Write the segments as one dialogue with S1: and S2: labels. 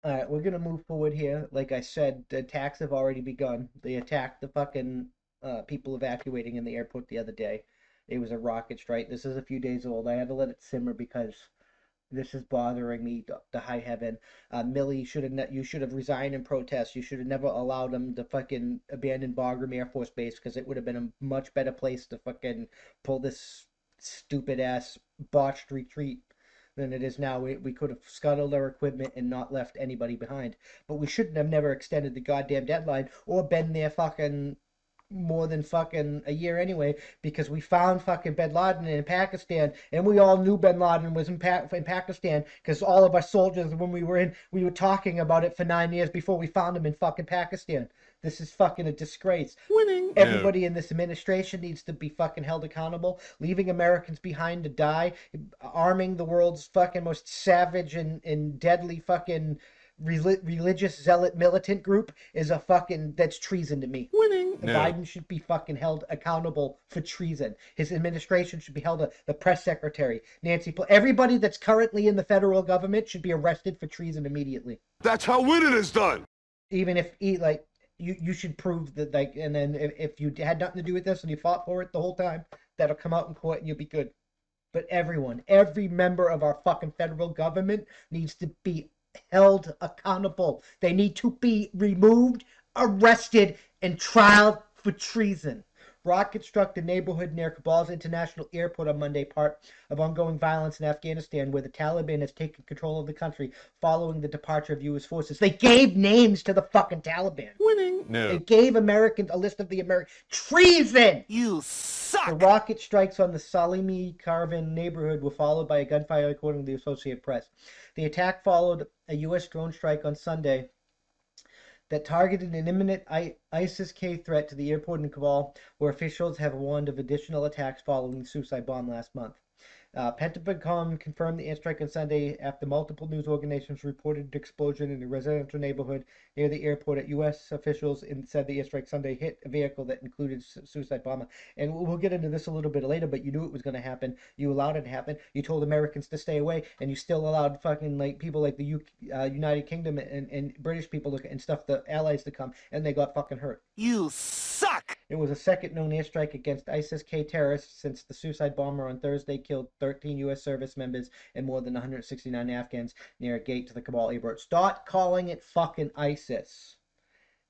S1: All right, we're gonna move forward here. Like I said, the attacks have already begun. They attacked the fucking people evacuating in the airport the other day. It was a rocket strike. This is a few days old. I had to let it simmer because this is bothering me to high heaven. Millie should have you should have resigned in protest. You should have never allowed them to fucking abandon Bagram Air Force Base because it would have been a much better place to fucking pull this stupid ass botched retreat than it is now. We could have scuttled our equipment and not left anybody behind. But we shouldn't have never extended the goddamn deadline or been there fucking more than fucking a year anyway, because we found fucking bin Laden in Pakistan, and we all knew bin Laden was in Pakistan because all of our soldiers, when we were talking about it for 9 years before we found him in fucking Pakistan. This is fucking a disgrace.
S2: Winning.
S1: Everybody in this administration needs to be fucking held accountable. Leaving Americans behind to die, arming the world's fucking most savage and deadly fucking religious zealot militant group is a fucking, that's treason to me.
S2: Winning.
S1: No. Biden should be fucking held accountable for treason. His administration should be held. The press secretary, Nancy Pelosi, everybody that's currently in the federal government should be arrested for treason immediately.
S2: That's how winning is done.
S1: Even if like you should prove that, like, and then if you had nothing to do with this and you fought for it the whole time, that'll come out in court and you'll be good. But every member of our fucking federal government needs to be held accountable. They need to be removed, arrested, and tried for treason. Rockets struck the neighborhood near Kabul's international airport on Monday, part of ongoing violence in Afghanistan, where the Taliban has taken control of the country following the departure of U.S. forces. They gave names to the fucking Taliban.
S2: Winning.
S1: No. They gave Americans a list of the American treason.
S2: You suck.
S1: The rocket strikes on the Salimi Caravan neighborhood were followed by a gunfire, according to the Associated Press. The attack followed a U.S. drone strike on Sunday that targeted an imminent ISIS-K threat to the airport in Kabul, where officials have warned of additional attacks following the suicide bomb last month. Pentagon confirmed the airstrike on Sunday after multiple news organizations reported an explosion in a residential neighborhood near the airport. At U.S. officials said the airstrike Sunday hit a vehicle that included suicide bomber. And we'll get into this a little bit later, but you knew it was going to happen. You allowed it to happen. You told Americans to stay away, and you still allowed fucking like people like the United Kingdom and British people and stuff, the allies to come, and they got fucking hurt.
S2: You suck.
S1: It was a second known airstrike against ISIS-K terrorists since the suicide bomber on Thursday killed 13 U.S. service members and more than 169 Afghans near a gate to the Kabul airport. Stop calling it fucking ISIS.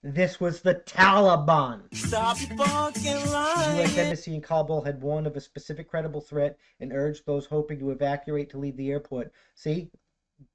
S1: This was the Taliban.
S2: Stop fucking lying.
S1: The U.S. Embassy in Kabul had warned of a specific credible threat and urged those hoping to evacuate to leave the airport. See?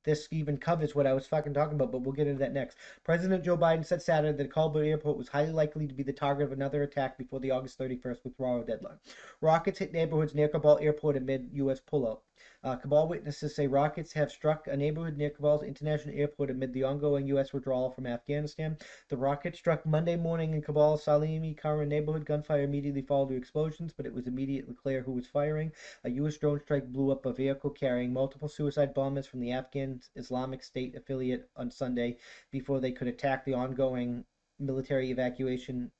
S1: This even covers what I was fucking talking about, but we'll get into that next. President Joe Biden said Saturday that Kabul airport was highly likely to be the target of another attack before the August 31st withdrawal deadline. Rockets hit neighborhoods near Kabul airport amid U.S. pullout. Kabul witnesses say rockets have struck a neighborhood near Kabul's international airport amid the ongoing U.S. withdrawal from Afghanistan. The rocket struck Monday morning in Kabul's Salimi Kara neighborhood. Gunfire immediately followed the explosions, but it was immediately clear who was firing. A U.S. drone strike blew up a vehicle carrying multiple suicide bombers from the Afghan Islamic State affiliate on Sunday before they could attack the ongoing military evacuation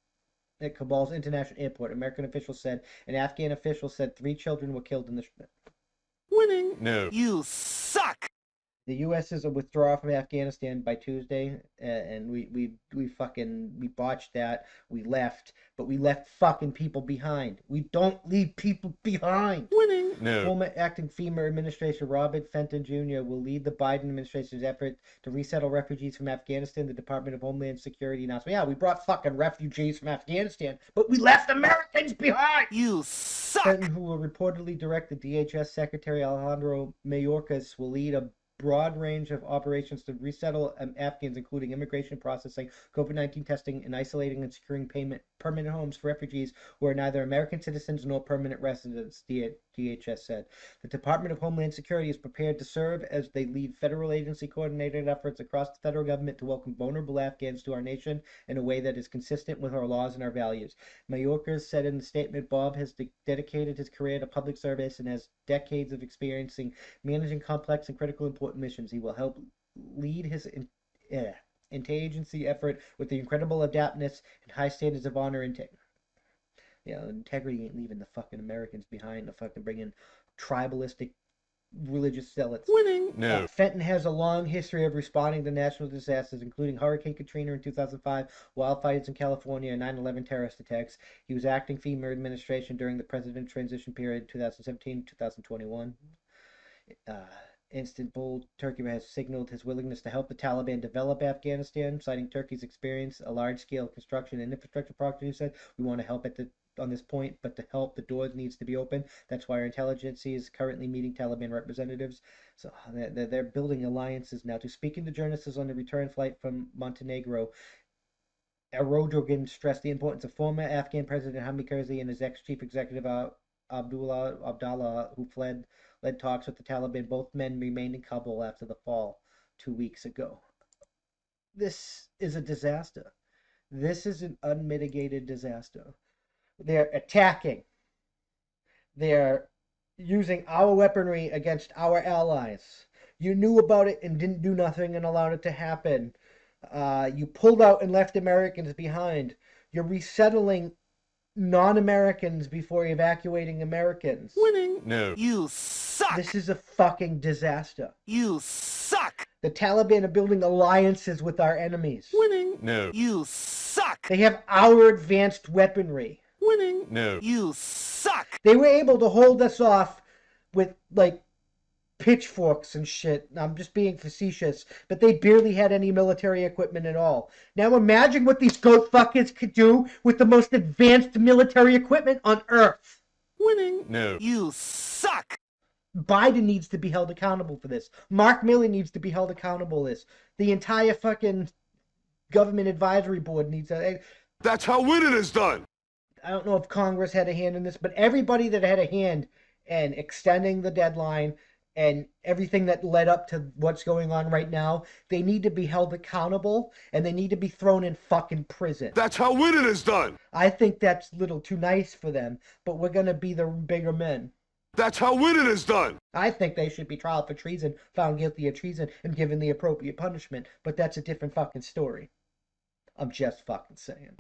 S1: at Kabul's international airport. American officials said. An Afghan official said 3 children were killed in the
S2: winning. No. You suck.
S1: The U.S. is a withdrawal from Afghanistan by Tuesday, and we botched that. We left, but we left fucking people behind. We don't leave people behind.
S2: Winning. No.
S1: Former acting FEMA Administrator Robert Fenton Jr. will lead the Biden administration's effort to resettle refugees from Afghanistan. The Department of Homeland Security announced, yeah, we brought fucking refugees from Afghanistan, but we left Americans behind.
S2: You suck.
S1: Fenton, who will reportedly direct the DHS Secretary Alejandro Mayorkas, will lead a broad range of operations to resettle Afghans, including immigration processing, COVID-19 testing, and isolating and securing permanent homes for refugees who are neither American citizens nor permanent residents, DHS said. The Department of Homeland Security is prepared to serve as they lead federal agency coordinated efforts across the federal government to welcome vulnerable Afghans to our nation in a way that is consistent with our laws and our values. Mayorkas said in the statement, Bob has dedicated his career to public service and has decades of experience managing complex and critical important missions. He will help lead his interagency effort with the incredible adaptness and high standards of honor and integrity ain't leaving the fucking Americans behind to fucking bring in tribalistic religious zealots.
S2: Winning. No.
S1: Fenton has a long history of responding to national disasters, including Hurricane Katrina in 2005, wildfires in California, and 9/11 terrorist attacks. He was acting FEMA administration during the president transition period 2017-2021. Istanbul, Turkey has signaled his willingness to help the Taliban develop Afghanistan, citing Turkey's experience, a large-scale construction and infrastructure project. He said, "We want to help on this point, but to help, the door needs to be open. That's why our intelligence is currently meeting Taliban representatives." So they're building alliances now. To speaking to journalists on the return flight from Montenegro, Erdogan stressed the importance of former Afghan President Hamid Karzai and his ex-chief executive Abdullah, who led talks with the Taliban. Both men remained in Kabul after the fall 2 weeks ago. This is a disaster. This is an unmitigated disaster. They're attacking. They're using our weaponry against our allies. You knew about it and didn't do nothing and allowed it to happen. You pulled out and left Americans behind. You're resettling non-Americans before evacuating Americans.
S2: Winning. No. You suck.
S1: This is a fucking disaster.
S2: You suck.
S1: The Taliban are building alliances with our enemies.
S2: Winning. No. You suck.
S1: They have our advanced weaponry.
S2: Winning. No. You suck.
S1: They were able to hold us off with, like, pitchforks and shit. I'm just being facetious, but they barely had any military equipment at all. Now imagine what these goat fuckers could do with the most advanced military equipment on Earth.
S2: Winning. No. You suck.
S1: Biden needs to be held accountable for this. Mark Milley needs to be held accountable for this. The entire fucking government advisory board needs to...
S2: That's how winning is done.
S1: I don't know if Congress had a hand in this, but everybody that had a hand in extending the deadline and everything that led up to what's going on right now, they need to be held accountable and they need to be thrown in fucking prison.
S2: That's how winning is done.
S1: I think that's a little too nice for them, but we're going to be the bigger men.
S2: That's how winning is done.
S1: I think they should be tried for treason, found guilty of treason, and given the appropriate punishment, but that's a different fucking story. I'm just fucking saying.